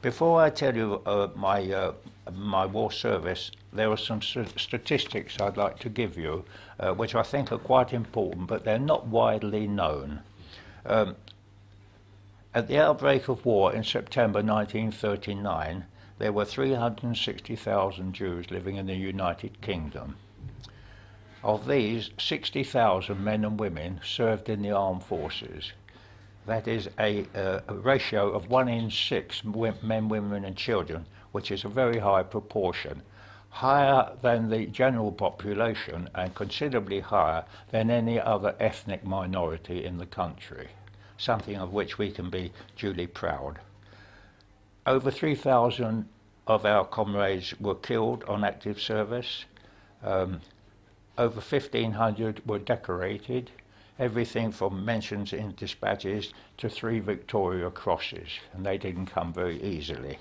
Before I tell you my war service, there are some statistics I'd like to give you, which I think are quite important, but they're not widely known. At the outbreak of war in September 1939, there were 360,000 Jews living in the United Kingdom. Of these, 60,000 men and women served in the armed forces. That is a ratio of 1 in 6 men, women and children, which is a very high proportion, higher than the general population and considerably higher than any other ethnic minority in the country, something of which we can be duly proud. Over 3,000 of our comrades were killed on active service. Over 1,500 were decorated, everything from mentions in dispatches to 3 Victoria Crosses, and they didn't come very easily.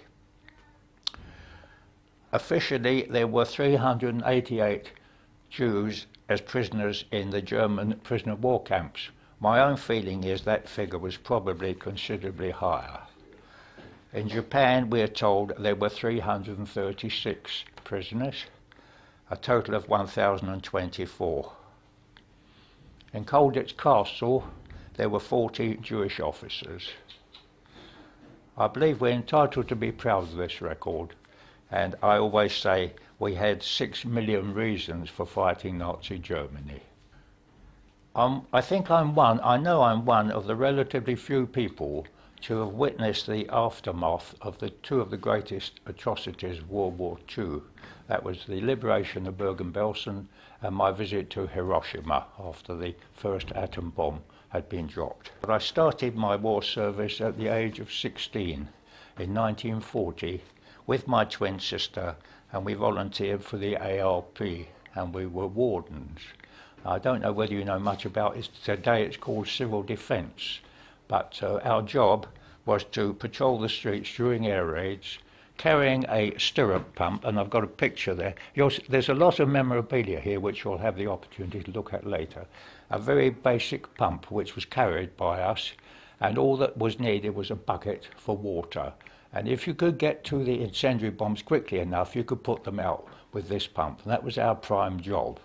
Officially, there were 388 Jews as prisoners in the German prisoner of war camps. My own feeling is that figure was probably considerably higher. In Japan, we are told there were 336 prisoners, a total of 1,024. In Colditz Castle, there were 40 Jewish officers. I believe we're entitled to be proud of this record, and I always say we had 6 million reasons for fighting Nazi Germany. I know I'm one of the relatively few people to have witnessed the aftermath of two of the greatest atrocities of World War II. That was the liberation of Bergen-Belsen and my visit to Hiroshima after the first atom bomb had been dropped. But I started my war service at the age of 16 in 1940 with my twin sister, and we volunteered for the ARP, and we were wardens. I don't know whether you know much about it. Today it's called civil defence, but our job was to patrol the streets during air raids, carrying a stirrup pump, and I've got a picture there. There's a lot of memorabilia here which you'll have the opportunity to look at later. A very basic pump which was carried by us, and all that was needed was a bucket for water. And if you could get to the incendiary bombs quickly enough, you could put them out with this pump, and that was our prime job.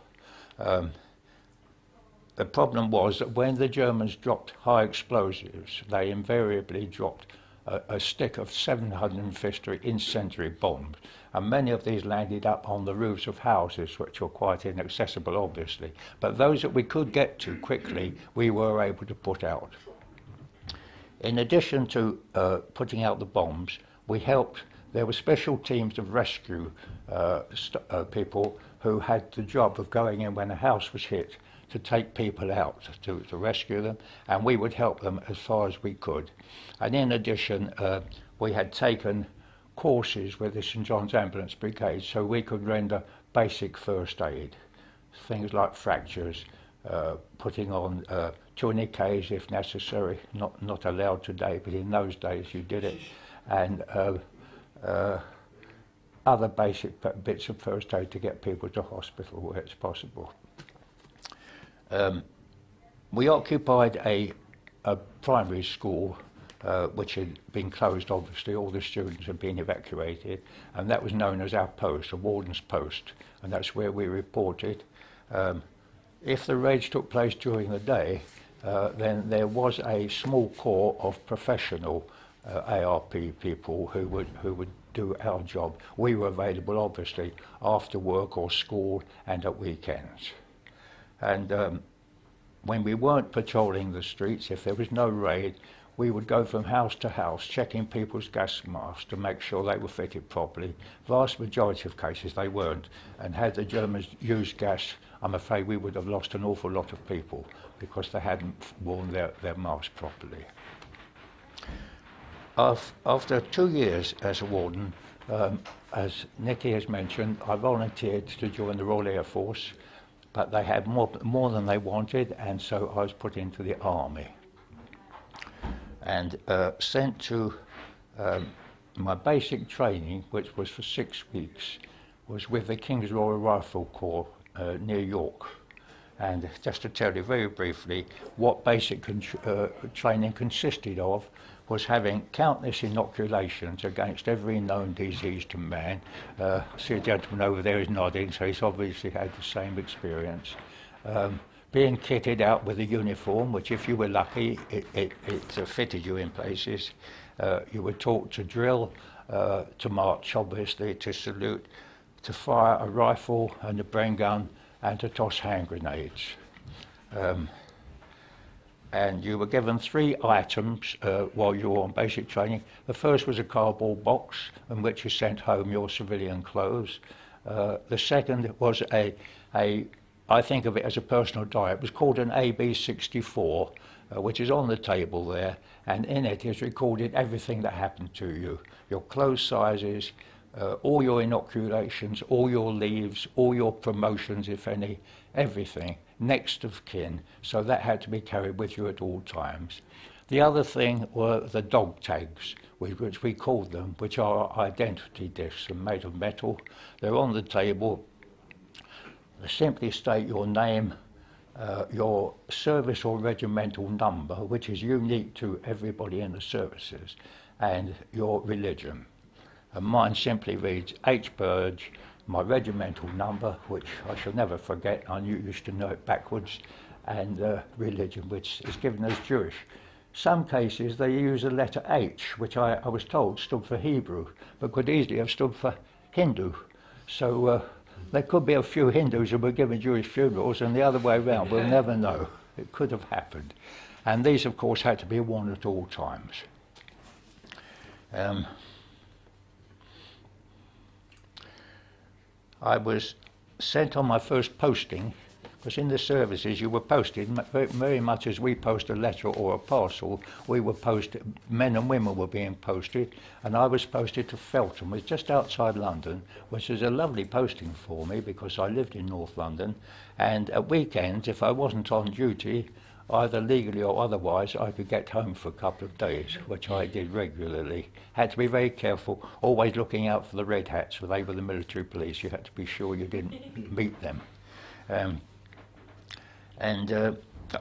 The problem was that when the Germans dropped high explosives, they invariably dropped a stick of 750 incendiary bombs, and many of these landed up on the roofs of houses, which were quite inaccessible, obviously. But those that we could get to quickly, we were able to put out. In addition to putting out the bombs, there were special teams of rescue people who had the job of going in when a house was hit to take people out, to rescue them, and we would help them as far as we could. And in addition, we had taken courses with the St John's Ambulance Brigade, so we could render basic first aid, things like fractures, putting on tourniquets if necessary, not allowed today, but in those days you did it, and other basic bits of first aid to get people to hospital where it's possible. We occupied a primary school which had been closed, obviously. All the students had been evacuated, and that was known as our post, a warden's post, and that's where we reported. If the raids took place during the day, then there was a small corps of professional ARP people who would do our job. We were available, obviously, after work or school and at weekends. And when we weren't patrolling the streets, if there was no raid, we would go from house to house, checking people's gas masks to make sure they were fitted properly. Vast majority of cases they weren't, and had the Germans used gas, I'm afraid we would have lost an awful lot of people because they hadn't worn their masks properly. After 2 years as a warden, as Nicky has mentioned, I volunteered to join the Royal Air Force, but they had more than they wanted, and so I was put into the army and sent to my basic training, which was for 6 weeks, was with the King's Royal Rifle Corps near York. And just to tell you very briefly what basic training consisted of, was having countless inoculations against every known disease to man. I see a gentleman over there is nodding, so he's obviously had the same experience. Being kitted out with a uniform, which if you were lucky, it fitted you in places. You were taught to drill, to march obviously, to salute, to fire a rifle and a brain gun, and to toss hand grenades. And you were given 3 items while you were on basic training. The first was a cardboard box in which you sent home your civilian clothes. The second was I think of it as a personal diary. It was called an AB-64, which is on the table there, and in it is recorded everything that happened to you. Your clothes sizes, all your inoculations, all your leaves, all your promotions, if any, everything, next of kin, so that had to be carried with you at all times. The other thing were the dog tags, which we called them, which are identity discs and made of metal. They're on the table. They simply state your name, your service or regimental number, which is unique to everybody in the services, and your religion. And mine simply reads H. Burge, my regimental number, which I shall never forget, I used to know it backwards, and religion, which is given as Jewish. Some cases they use the letter H, which I was told stood for Hebrew, but could easily have stood for Hindu. So there could be a few Hindus who were given Jewish funerals, and the other way around, we'll never know. It could have happened. And these, of course, had to be worn at all times. I was sent on my first posting, because in the services you were posted very much as we post a letter or a parcel. We were posted, men and women were being posted, and I was posted to Feltham, which is just outside London, which is a lovely posting for me because I lived in North London, and at weekends, if I wasn't on duty, either legally or otherwise, I could get home for a couple of days, which I did regularly. Had to be very careful, always looking out for the red hats, for they were the military police. You had to be sure you didn't meet them.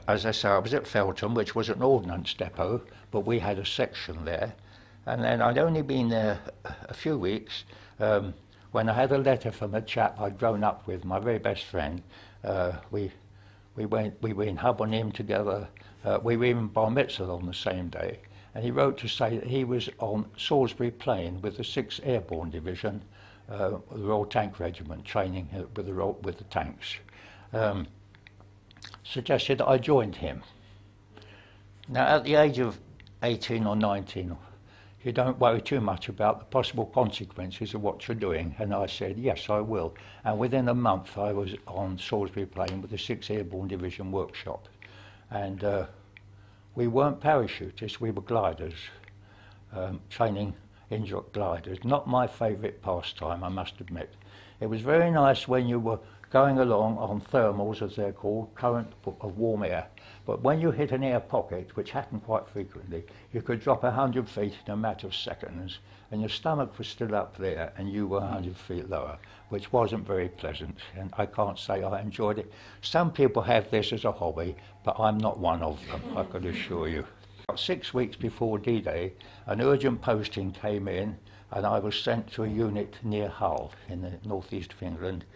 As I say, I was at Feltham, which was an ordnance depot, but we had a section there. And then I'd only been there a few weeks when I had a letter from a chap I'd grown up with, my very best friend. We were in Hub-on-Him together. We were even bar mitzvah on the same day. And he wrote to say that he was on Salisbury Plain with the 6th Airborne Division, the Royal Tank Regiment, training with the tanks. Suggested that I joined him. Now, at the age of 18 or 19, you don't worry too much about the possible consequences of what you're doing. And I said, yes, I will. And within a month, I was on Salisbury Plain with the 6th Airborne Division workshop. And we weren't parachutists, we were gliders, training injured gliders. Not my favourite pastime, I must admit. It was very nice when you were going along on thermals, as they're called, current of warm air. But when you hit an air pocket, which happened quite frequently, you could drop 100 feet in a matter of seconds, and your stomach was still up there, and you were 100 feet lower, which wasn't very pleasant, and I can't say I enjoyed it. Some people have this as a hobby, but I'm not one of them, I can assure you. About 6 weeks before D-Day, an urgent posting came in, and I was sent to a unit near Hull, in the northeast of England,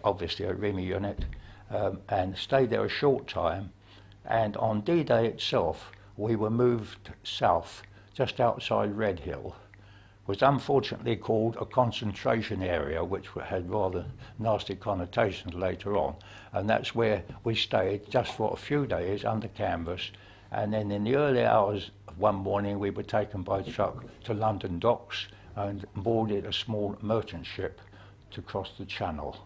obviously a RIMI unit, and stayed there a short time. And on D-Day itself, we were moved south, just outside Redhill. It was unfortunately called a concentration area, which had rather nasty connotations later on. And that's where we stayed just for a few days under canvas. And then in the early hours of one morning, we were taken by truck to London docks and boarded a small merchant ship to cross the Channel.